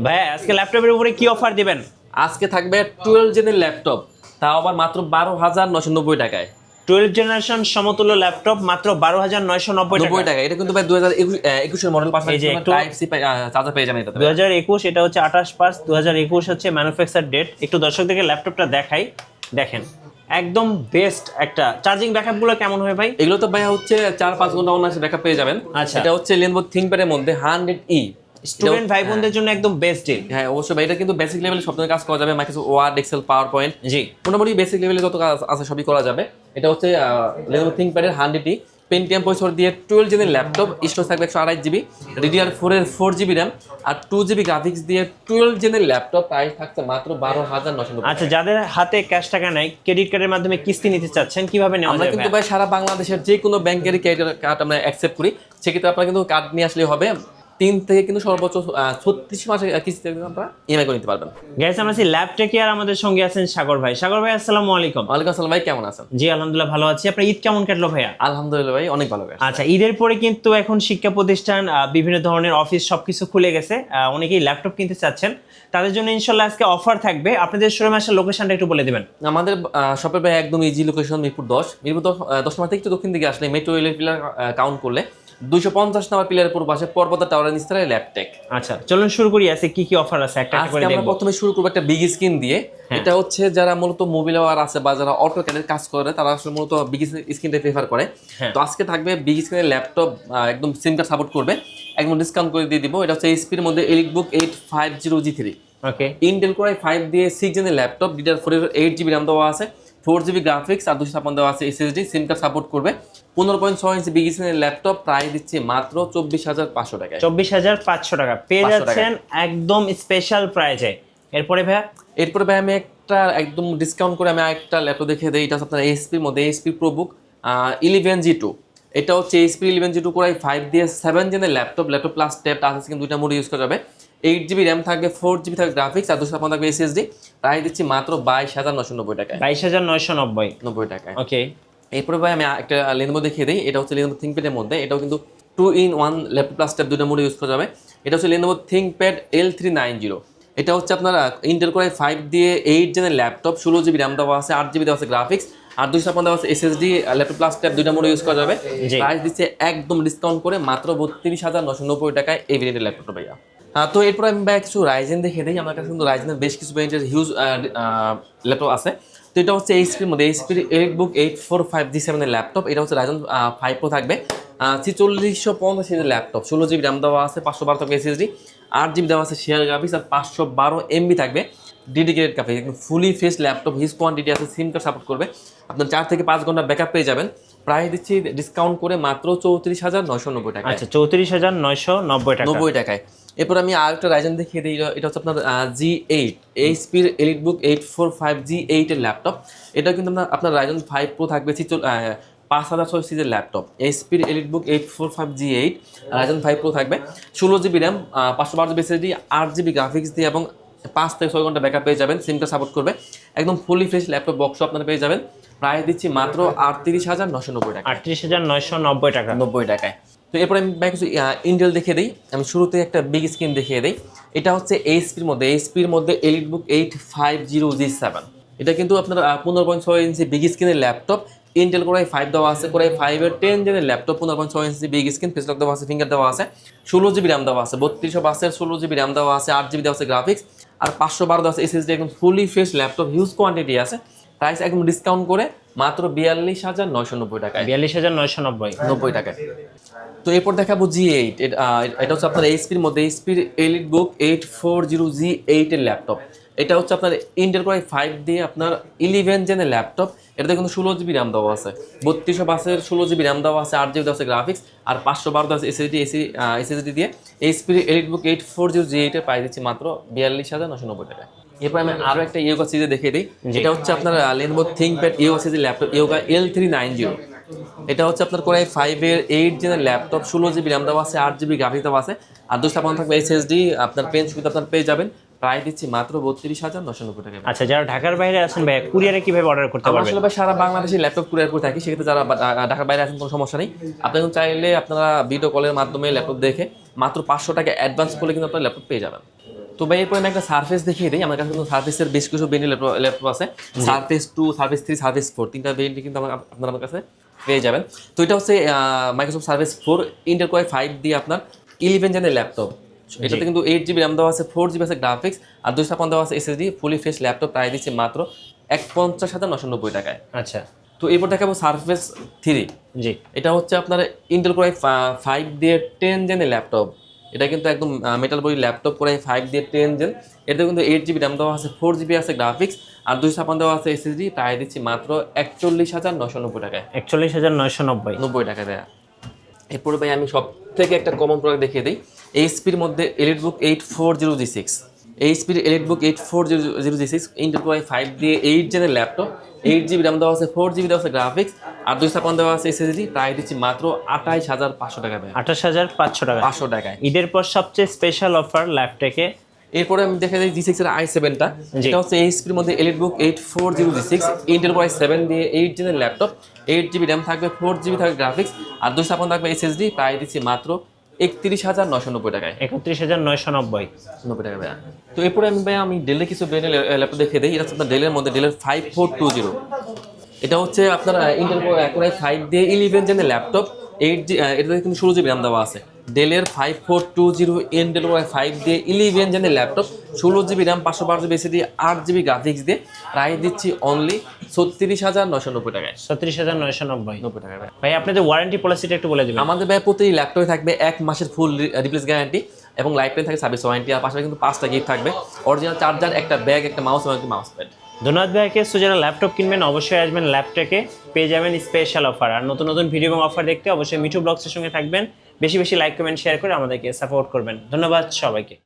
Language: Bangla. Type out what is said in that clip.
ভাই আজকে ল্যাপটপের উপরে কি অফার দিবেন? আজকে থাকবে 12 জেনের ল্যাপটপ, তাও আবার মাত্র 12,990 টাকায়। 12 জেনারেশন সমতুল্য ল্যাপটপ মাত্র 12,990 90 টাকা। এটা কিন্তু ভাই 2021 এর মডেল, পাশাপাশি এই যে একটু টাইপ সি চার্জার পেয়ে যাবেন এটাতে। 2021, এটা হচ্ছে 28/5/2021 হচ্ছে ম্যানুফ্যাকচার ডেট। একটু দর্শকদেরকে ল্যাপটপটা দেখাই, দেখেন একদম বেস্ট একটা। চার্জিং ব্যাকআপ গুলো কেমন হয় ভাই? এগুলো তো ভাই হচ্ছে 4-5 ঘন্টা অনায়াসে ব্যাকআপ পেয়ে যাবেন। আচ্ছা। এটা হচ্ছে Lenovo ThinkPad এর মধ্যে 100E। স্টুডেন্ট ভাই বোনদের জন্য একদম বেস্ট ডিল। হ্যাঁ অবশ্যই ভাই, এটা কিন্তু বেসিক লেভেলে সব ধরনের কাজ করা যাবে। Microsoft Word, Excel, PowerPoint, জি মোটামুটি বেসিক লেভেলে যত কাজ আছে সবই করা যাবে। এটা হচ্ছে Lenovo ThinkPad এর 100E পেন্টিয়াম প্রসেসর দিয়ে 12 জেনের ল্যাপটপ। স্টোরেজ থাকবে 128 GB, DDR4 এর 4 GB র্যাম আর 2 GB গ্রাফিক্স দিয়ে 12 জেনের ল্যাপটপ। প্রাইস থাকছে মাত্র 12,990 টাকা। আচ্ছা, যাদের হাতে ক্যাশ টাকা নাই, ক্রেডিট কার্ডের মাধ্যমে কিস্তি নিতে চাচ্ছেন, কিভাবে নেওয়া আমরা যাবে? কিন্তু ভাই সারা বাংলাদেশের যে কোনো ব্যাংকের ক্রেডিট কার্ড আমরা অ্যাকসেপ্ট করি। সেক্ষেত্রে আপনারা কিন্তু কার্ড নিয়ে আসলেই হবে। 3 থেকে কিন্তু সর্বোচ্চ 36 মাসের কিস্তিতে আপনারা ইএমআই করে নিতে পারবেন। গাইস, আমরা আছি ল্যাপটেকে আর আমাদের সঙ্গে আছেন সাগর ভাই। সাগর ভাই আসসালামু আলাইকুম। ওয়ালাইকুম আসসালাম ভাই, কেমন আছেন? জি আলহামদুলিল্লাহ ভালো আছি। আপনার ঈদ কেমন কাটলো ভাইয়া? আলহামদুলিল্লাহ ভাই, অনেক ভালো গেছে। আচ্ছা, ঈদের পরে কিন্তু এখন শিক্ষা প্রতিষ্ঠান, বিভিন্ন ধরনের অফিস সবকিছু খুলে গেছে। অনেকেই ল্যাপটপ কিনতে চাচ্ছেন, তাদের জন্য ইনশাল্লাহ আজকে অফার থাকবে। আপনাদের শোরুমে আসার লোকেশনটা একটু বলে দিবেন। আমাদের শপের ভাই একদম ইজি লোকেশন, মিরপুর 10। মিরপুর 10 নম্বর থেকে একটু দক্ষিণ দিকে আসলে মেট্রো রেলের পিলার কাউন্ট করলে 250 নম্বর পিলারের পূর্ব পাশে পর্বতা টাওয়ারের নিচতলায় ল্যাপটেক। আচ্ছা চলুন শুরু করি। আছে কি কি অফার আছে একটা একটা করে আজকে আমরা দেখব। প্রথমে শুরু করবো একটা বিগ স্ক্রিন দিয়ে। এটা হচ্ছে যারা মূলত মোবাইল ওয়ার আছে বা যারা অটোক্যাডের কাজ করে, তারা আসলে মূলত বিগ স্ক্রিনটা প্রেফার করে। তো আজকে থাকবে বিগ স্ক্রিনের ল্যাপটপ, একদম সিম কার্ড সাপোর্ট করবে, একদম ডিসকাউন্ট করে দিয়ে দিব। এটা হচ্ছে এইচপির মধ্যে এলিটবুক 850G3, ওকে। ইন্টেল কোর i5 দিয়ে 6 জেনের ল্যাপটপ, DDR4 এর 8 GB র্যাম দেওয়া আছে, 4 GB গ্রাফিক্স আর 256 দেওয়া আছে SSD, সিম কার্ড সাপোর্ট করবে। 15.6 ইঞ্চি বিগ স্ক্রিনের ল্যাপটপ, প্রাইস দিচ্ছি মাত্র 24,500 টাকায়। 24,500 টাকা পেয়ে 500 যাচ্ছেন একদম স্পেশাল প্রাইজে। এরপরে ভাইয়া? এরপরে ভাই আমি একটা একদম ডিসকাউন্ট করে আমি একটা ল্যাপটপ দেখিয়ে দিই। এটা হচ্ছে আপনার এইচপির মধ্যে এইচপি প্রোবুক 11G2। এটা হচ্ছে এইচপি 11G2 করে 5 দিয়ে 7 জেনের laptop plus tab touch screen দুইটা মোড ইউজ করা যাবে। 8 GB র্যাম থাকবে, 4 GB থাকবে গ্রাফিক্স আর 256 থাকবে SSD। প্রাইস দিচ্ছি মাত্র 22,990 টাকায়। 22,990 টাকায়। ওকে। এরপরে ভাই আমি একটা Lenovo দেখিয়ে দিই। এটা হচ্ছে Lenovo ThinkPad এর মধ্যে। এটাও কিন্তু 2-in-1 ল্যাপটপ প্লাস ট্যাব দুইটা মোড ইউজ করা যাবে। এটা হচ্ছে Lenovo ThinkPad L390। এটা হচ্ছে আপনার ইন্টেল কোর i5 দিয়ে 8 জেনের ল্যাপটপ, 16 GB র্যাম দেওয়া আছে, 8 GB দেওয়া আছে গ্রাফিক্স আর 256 দেওয়া আছে SSD, ল্যাপটপ প্লাস ট্যাব দুইটা মোড ইউজ করা যাবে। প্রাইস দিচ্ছে একদম ডিসকাউন্ট করে মাত্র 32,990 টাকায় এই ভেরিয়েন্টের ল্যাপটপটা ভাইয়া। তো এরপর আমি ভাই কিছু রাইজেন দেখে দিই। আমার কাছে কিন্তু রাইজেনের বেশ কিছু ভেরিয়েন্টের হিউজ ল্যাপটপ আছে। তো এটা হচ্ছে এইচপির মধ্যে এইচপির এলিটবুক 845G7 এর ল্যাপটপ। এটা হচ্ছে রাইজেন 5 Pro থাকবে, 4650 সিরিজের ল্যাপটপ, 16 GB র্যাম দেওয়া আছে, 512 থাকবে SSD, 8 GB দেওয়া আছে শেয়ার গ্রাফিক্স আর 512 MB থাকবে ডেডিকেটেড গ্রাফিক্স। একদম fully fresh laptop, huge quantity আছে, সিম কার্ড সাপোর্ট করবে। আপনার 4 থেকে 5 ঘন্টা ব্যাকআপ পেয়ে যাবেন। প্রাইস দিচ্ছি ডিসকাউন্ট করে মাত্র 34,990 টাকা। আচ্ছা 34,990 টাকা। 90 টাকায়। এরপর আমি আরেকটা রাইজেন দেখিয়ে দিই। এটা হচ্ছে আপনার G8 এইচপির এলিটবুক 845G8 এর ল্যাপটপ। এটা কিন্তু আপনার রাইজেন 5 Pro থাকবে, 5006 সিরিজের ল্যাপটপ। এইচপির এলিটবুক 845G8 রাইজেন 5 Pro থাকবে, 16 GB RAM, 512 GB SSD, 8 GB graphics দিয়ে এবং 5 থেকে 6 ঘন্টা ব্যাকআপ পেয়ে যাবেন। সিমটা সাপোর্ট করবে, একদম ফুলি ফ্রেশ ল্যাপটপ বক্স আপনারা পেয়ে যাবেন। প্রাইস দিচ্ছি মাত্র 38,990 টাকা। 38,990 টাকা। 90 টাকায়। তো এরপরে আমি কিছু ইন্টেল দেখিয়ে দিই। আমি শুরুতে একটা বিগ স্ক্রিন দেখিয়ে দিই। এটা হচ্ছে এইচপির মধ্যে এলিটবুক 850G7। এটা কিন্তু আপনার 15.6 ইঞ্চি বিগ স্ক্রিনের ল্যাপটপ। ইন্টেল কোর i5 দেওয়া আছে, কোর i5 এর 10 জেনের ল্যাপটপ, 15.6 ইঞ্চি বিগ স্ক্রিন, ফেস লক দেওয়া আছে, ফিঙ্গার দেওয়া আছে, 16 GB র্যাম দেওয়া আছে, 3200 16 GB র্যাম দেওয়া আছে, 8 GB দেওয়া আছে গ্রাফিক্স আর 512 দেওয়া আছে SSD। একদম fully fresh laptop, huge quantity আছে। প্রাইস একদম ডিসকাউন্ট করে মাত্র 42,990 টাকায়। 42,990 টাকায়। তো এরপর দেখাবো G8। এটা হচ্ছে আপনার এইচপির মধ্যে এইচপির এলিটবুক 840G8 এর ল্যাপটপ। এটা হচ্ছে আপনার ইন্টেল কোর i5 দিয়ে আপনার 11 জেনের ল্যাপটপ। এটাতে কিন্তু 16 GB র্যাম দেওয়া আছে, 3200 16 GB র্যাম দেওয়া আছে, 8 GB দেওয়া আছে গ্রাফিক্স আর 512 দেওয়া আছে SSD দিয়ে এইচপির এলিটবুক 840G8 এর প্রাইস দিচ্ছি মাত্র 42,990 টাকা। এরপর আমি আরো একটা ইয়োগা সিরিজ দেখিয়ে দিই। এটা হচ্ছে আপনার Lenovo ThinkPad ইয়োগা সিরিজের ল্যাপটপ, ইয়োগা L390। এটা হচ্ছে আপনার কোর i5 এর 8 জেনের ল্যাপটপ, 16 GB র্যাম দেওয়া আছে, 8 GB গ্রাফিক্স দেওয়া আছে আর 256 থাকবে SSD। আপনার পেন সুবিধা আপনার পেয়ে যাবেন। প্রাইস দিচ্ছি মাত্র 32,990 টাকা। আচ্ছা, যারা ঢাকার বাইরে আছেন ভাই, কুরিয়ারে কিভাবে অর্ডার করতে পারবেন? আসলে ভাই সারা বাংলাদেশে ল্যাপটপ কুরিয়ার করে থাকি। সেক্ষেত্রে যারা ঢাকার বাইরে আছেন কোনো সমস্যা নেই। আপনারা চাইলে আপনারা ভিডিও কলের মাধ্যমে ল্যাপটপ দেখে মাত্র 500 টাকা অ্যাডভান্স করলে কিন্তু আপনারা ল্যাপটপ পেয়ে যাবেন। তো ভাই এরপর আমি একটা সার্ফেস দেখিয়ে দিই। আমার কাছে কিন্তু সার্ফেসের বেশ কিছু ব্র্যান্ডের ল্যাপটপ আছে, সার্ফেস 2, সার্ফেস 3, সার্ফেস 4, তিনটা ব্র্যান্ডই কিন্তু আপনারা আমার কাছে পেয়ে যাবেন। তো এটা হচ্ছে Microsoft surface 4 Intel Core i5 দিয়ে আপনার 11 জেনের ল্যাপটপ। এটাতে কিন্তু 8GB র্যাম দেওয়া আছে, 4GB আছে গ্রাফিক্স, আর 256 দেওয়া আছে এসএসডি, ফুলি ফ্রেশ ল্যাপটপ প্রায় দিচ্ছে মাত্র 51,990 টাকায়। আচ্ছা, তো এরপর দেখাবো সার্ফেস 3। জি। এটা হচ্ছে আপনার ইন্টেল কোর i5 দিয়ে 10 জেনের ল্যাপটপ। এটা কিন্তু একদম metal body laptop core i5 দিয়ে 10 জেন। এতে কিন্তু 8GB র্যাম দেওয়া আছে, 4GB আছে গ্রাফিক্স, আর 256 দেওয়া আছে এসএসডি, প্রায় দিচ্ছি মাত্র 41,990 টাকায়। 41,990। 90 টাকা দেয়া। এরপরে ভাই আমি সব থেকে একটা কমন প্রোডাক্ট দেখিয়ে দিই। এইচপির মধ্যে এলিটবুক 8400G6, এইচপির EliteBook 8400G6 Intel Core i5 দিয়ে 8 জেনের ল্যাপটপ, 8GB র্যাম দেওয়া আছে, 4GB দেওয়া আছে গ্রাফিক্স, আর 256 দেওয়া আছে এসএসডি, প্রায় দিচ্ছি মাত্র 28,500 টাকা ভাই। 28,500 টাকা। 500 টাকায়। ঈদের পর সবচেয়ে স্পেশাল অফার ল্যাপটপে। এরপরে আমি দেখে দিই G6 এর i7টা। এটা হচ্ছে এইচপির মধ্যে EliteBook 8400G6 Intel core i7 দিয়ে 8 জেনের ল্যাপটপ, 8GB র্যাম থাকবে, 4GB থাকবে গ্রাফিক্স, আর 256 থাকবে এসএসডি, প্রায় দিচ্ছি মাত্র 31,990 টাকায়। 31,990। 90 টাকা ভাইয়া। তো এরপরে আমি ডেলের কিছু ব্র্যান্ডের ল্যাপটপ দেখে দিই। এটা হচ্ছে আপনার ডেলের মধ্যে ডেলের 5420। এটা হচ্ছে আপনার ইন্টেল কোর i5 দিয়ে 11 জেনের ল্যাপটপ, এটাতে কিন্তু 16GB র্যাম দেওয়া আছে। ডেলের 5420 ইন্টেল কোর i5 দিয়ে 11 জেনের laptop, 16GB RAM, 512GB SSD, 8GB graphics দিয়ে প্রাইস দিচ্ছি অনলি 36,990 টাকায়। 36,990। 90 টাকা ভাই। ভাই আপনাদের ওয়ারেন্টি পলিসিটা একটু বলে দেবেন। আমাদের ভাই প্রতি ল্যাপটপে থাকবে 1 মাসের ফুল রিপ্লেস গ্যারান্টি এবং লাইফ টাইম থাকে সার্ভিস ওয়ারেন্টি, আর পাশাপাশি কিন্তু 5টা গিফট থাকবে, অরিজিনাল চার্জার, একটা ব্যাগ, একটা মাউস এবং একটা মাউস প্যাড। ধন্যবাদ ভাইকে। সো যারা ল্যাপটপ কিনবেন অবশ্যই আসবেন ল্যাপটপে, পেয়ে যাবেন স্পেশাল অফার। আর নতুন নতুন ভিডিও এবং অফার দেখতে অবশ্যই মিঠু ব্লগসের সঙ্গে থাকবেন। বেশি বেশি লাইক কমেন্ট শেয়ার করে আমাদেরকে সাপোর্ট করবেন। ধন্যবাদ সবাইকে।